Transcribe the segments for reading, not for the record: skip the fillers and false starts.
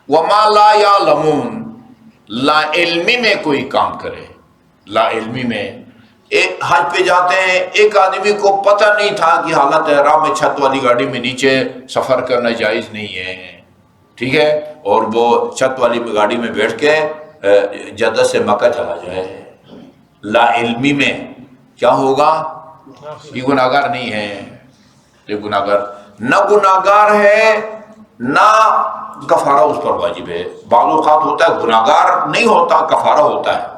وما لا یعلمون، لا علمی میں کوئی کام کرے، لا علمی میں حج پہ جاتے ہیں، ایک آدمی کو پتہ نہیں تھا کہ حالت احرام میں چھت والی گاڑی میں نیچے سفر کرنا جائز نہیں ہے، ٹھیک ہے، اور وہ چھت والی گاڑی میں بیٹھ کے جدہ سے مکہ چلا جائے، لا علمی میں کیا ہوگا؟ یہ گناہگار نہیں ہے، یہ گناہگار نہ گناہگار ہے نہ کفارہ اس پر واجب ہے۔ بعض اوقات ہوتا ہے گناہگار نہیں ہوتا، کفارہ ہوتا ہے،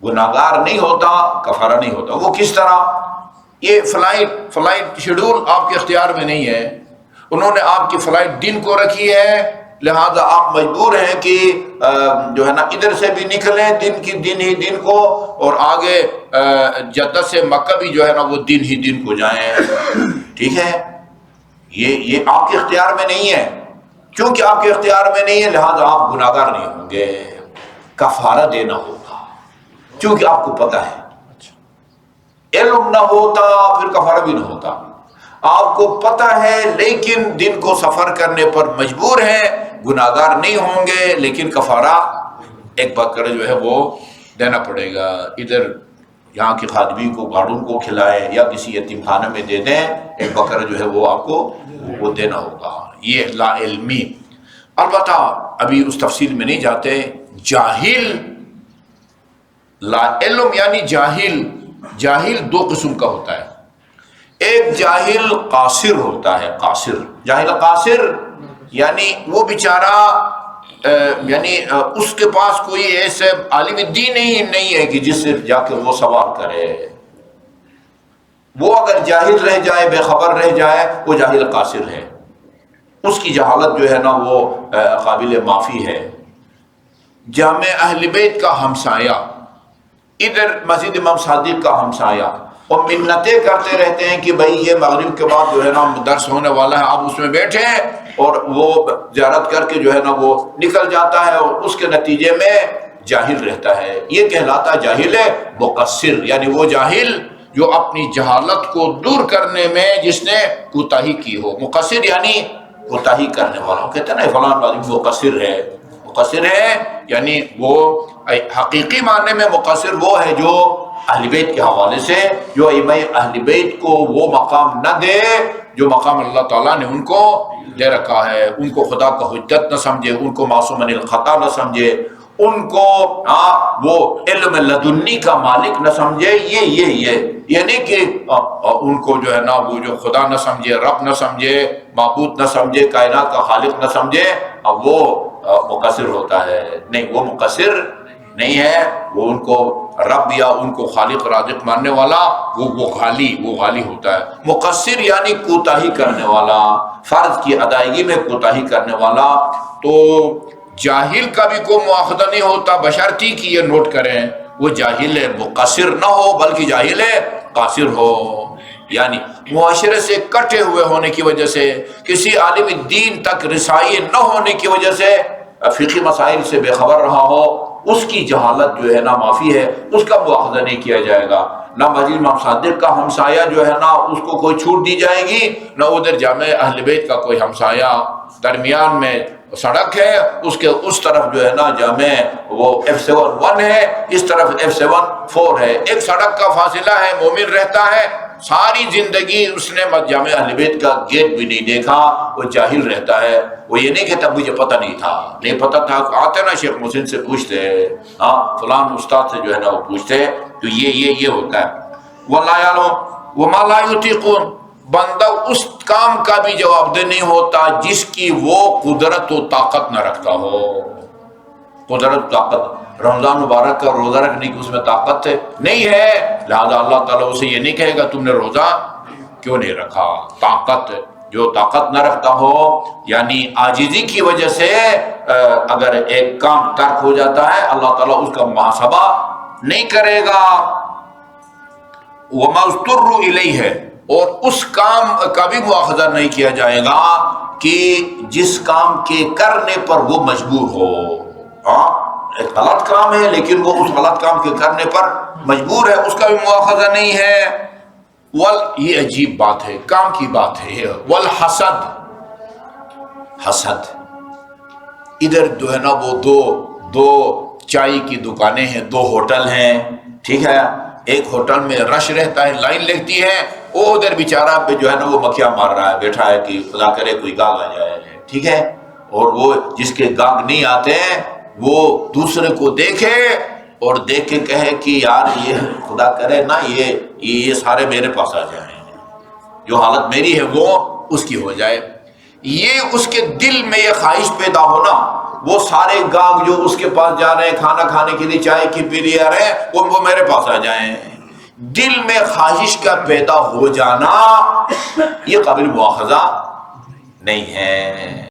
گناہگار نہیں ہوتا، کفارہ نہیں ہوتا۔ وہ کس طرح؟ یہ فلائٹ شیڈول آپ کے اختیار میں نہیں ہے، انہوں نے آپ کی فلائٹ دن کو رکھی ہے، لہذا آپ مجبور ہیں کہ جو ہے نا ادھر سے بھی نکلیں دن کو، اور آگے جدہ سے مکہ بھی جو ہے نا وہ دن کو جائیں، ٹھیک ہے۔ یہ آپ کے اختیار میں نہیں ہے، چونکہ آپ کے اختیار میں نہیں ہے لہذا آپ گناہگار نہیں ہوں گے، کفارہ دینا ہوگا، چونکہ آپ کو پتہ ہے، علم نہ ہوتا پھر کفارہ بھی نہ ہوتا۔ آپ کو پتہ ہے لیکن دن کو سفر کرنے پر مجبور ہیں، گناہگار نہیں ہوں گے لیکن کفارہ ایک بکرا جو ہے وہ دینا پڑے گا، ادھر یہاں کی خادمی کو گاڑوں کو کھلائیں یا کسی یتیم خانے میں دے دیں، ایک بکرا جو ہے وہ آپ کو وہ دینا ہوگا۔ یہ لا علمی۔ البتہ ابھی اس تفصیل میں نہیں جاتے۔ جاہل، لا علم یعنی جاہل دو قسم کا ہوتا ہے، ایک جاہل قاصر ہوتا ہے، جاہل قاصر یعنی وہ بیچارہ یعنی اس کے پاس کوئی ایسے عالم دین نہیں ہے کہ جس سے جا کے وہ سوال کرے، وہ اگر جاہل رہ جائے، بے خبر رہ جائے، وہ جاہل قاصر ہے، اس کی جہالت جو ہے نا وہ قابل معافی ہے۔ جامع اہل بیت کا ہمسایہ، ادھر مسجد امام صادق کا ہمسایہ، اور منتیں کرتے رہتے ہیں کہ بھائی یہ مغرب کے بعد جو ہے نا درس ہونے والا ہے، آپ اس میں بیٹھے ہیں، اور وہ زیارت کر کے جو ہے نا وہ نکل جاتا ہے، اور اس کے نتیجے میں جاہل رہتا ہے۔ یہ کہلاتا جاہل مقصر، یعنی وہ جاہل جو اپنی جہالت کو دور کرنے میں جس نے کوتاہی کی ہو۔ مقصر یعنی کوتاہی کرنے والا، کہتے ہیں نا فلاں آدمی مقصر ہے یعنی وہ حقیقی معنی میں مقصر وہ ہے جو اہل بیت کے حوالے سے، جو ائمہ اہل بیت کو وہ مقام نہ دے جو مقام اللہ تعالیٰ نے ان کو دے رکھا ہے، ان کو خدا کا حجت نہ سمجھے، ان کو معصوم عن الخطا نہ سمجھے، ان کو وہ علم لدنی کا مالک نہ سمجھے، یہ نہیں کہ ان کو جو ہے نا وہ جو خدا نہ سمجھے، رب نہ سمجھے، معبود نہ سمجھے، کائنات کا خالق نہ سمجھے، اب وہ مقصر ہوتا ہے۔ نہیں، وہ مقصر نہیں ہے، وہ ان کو رب یا ان کو خالق رازق ماننے والا وہ غالی ہوتا ہے۔ مقصر یعنی کوتاہی کرنے والا، فرض کی ادائیگی میں کوتاہی کرنے والا۔ تو جاہل کا بھی کوئی مواخذہ نہیں ہوتا، بشرطی کہ یہ نوٹ کریں وہ جاہل مقصر نہ ہو بلکہ جاہل قاصر ہو، یعنی معاشرے سے کٹے ہوئے ہونے کی وجہ سے، کسی عالم دین تک رسائی نہ ہونے کی وجہ سے، فقہی مسائل سے بے خبر رہا ہو، اس کی جہالت جو ہے نا معافی ہے، اس کا مواخذہ نہیں کیا جائے گا۔ نہ مسجد امام صادق کا ہمسایہ جو ہے نا اس کو کوئی چھوٹ دی جائے گی، نہ ادھر جامع اہل بیت کا کوئی ہمسایہ۔ درمیان میں سڑک ہے، اس کے اس طرف جو ہے نا جامع وہ F7-1 ہے، اس طرف F7-4 ہے، ایک سڑک کا فاصلہ ہے، مومن رہتا ہے ساری زندگی، اس نے جامع اہل بیت کا گیٹ بھی نہیں دیکھا، وہ جاہل رہتا ہے۔ وہ یہ نہیں کہتا مجھے پتہ نہیں تھا، آتے نا شیخ محسن سے پوچھتے، فلان استاد سے جو ہے نا وہ پوچھتے، تو یہ ہوتا ہے۔ وَمَا لَا يُطِيقُونَ، بندہ اس کام کا بھی جواب دہ نہیں ہوتا جس کی وہ قدرت و طاقت نہ رکھتا ہو۔ قدرت طاقت، رمضان مبارک کا روزہ رکھنے کی اس میں طاقت نہیں ہے، لہذا اللہ تعالیٰ اسے یہ نہیں کہے گا تم نے روزہ کیوں نہیں رکھا۔ طاقت، جو طاقت نہ رکھتا ہو یعنی عاجزی کی وجہ سے اگر ایک کام ترک ہو جاتا ہے، اللہ تعالیٰ اس کا محاسبہ نہیں کرے گا۔ وَمَا اضْطُرُّوا إِلَيْهِ، اور اس کام کا بھی مواخذہ نہیں کیا جائے گا کہ جس کام کے کرنے پر وہ مجبور ہو۔ ایک غلط کام ہے لیکن وہ اس غلط کام کے کرنے پر مجبور ہے، اس کا بھی مواخذہ نہیں ہے۔ یہ عجیب بات ہے، کام کی بات ہے۔ والحسد، حسد، ادھر جو ہے نا وہ دو چائے کی دکانیں ہیں، 2 ہوٹل ہیں، ٹھیک ہے، ایک ہوٹل میں رش رہتا ہے، لائن لگتی ہے، وہ ادھر بیچارہ پہ جو ہے نا وہ مکھیاں مار رہا ہے، بیٹھا ہے کہ خدا کرے کوئی گاہک آ جائے، ٹھیک ہے، اور وہ جس کے گاہک نہیں آتے ہیں وہ دوسرے کو دیکھے اور دیکھ کے کہے کہ یار یہ خدا کرے نا یہ سارے میرے پاس آ جائیں، جو حالت میری ہے وہ اس کی ہو جائے۔ یہ اس کے دل میں یہ خواہش پیدا ہونا، وہ سارے گاہک جو اس کے پاس جا رہے ہیں کھانا کھانے کے لیے، چائے کی پی رہے ہیں، وہ میرے پاس آ جائیں، دل میں خواہش کا پیدا ہو جانا یہ قابل مواخذہ نہیں ہے۔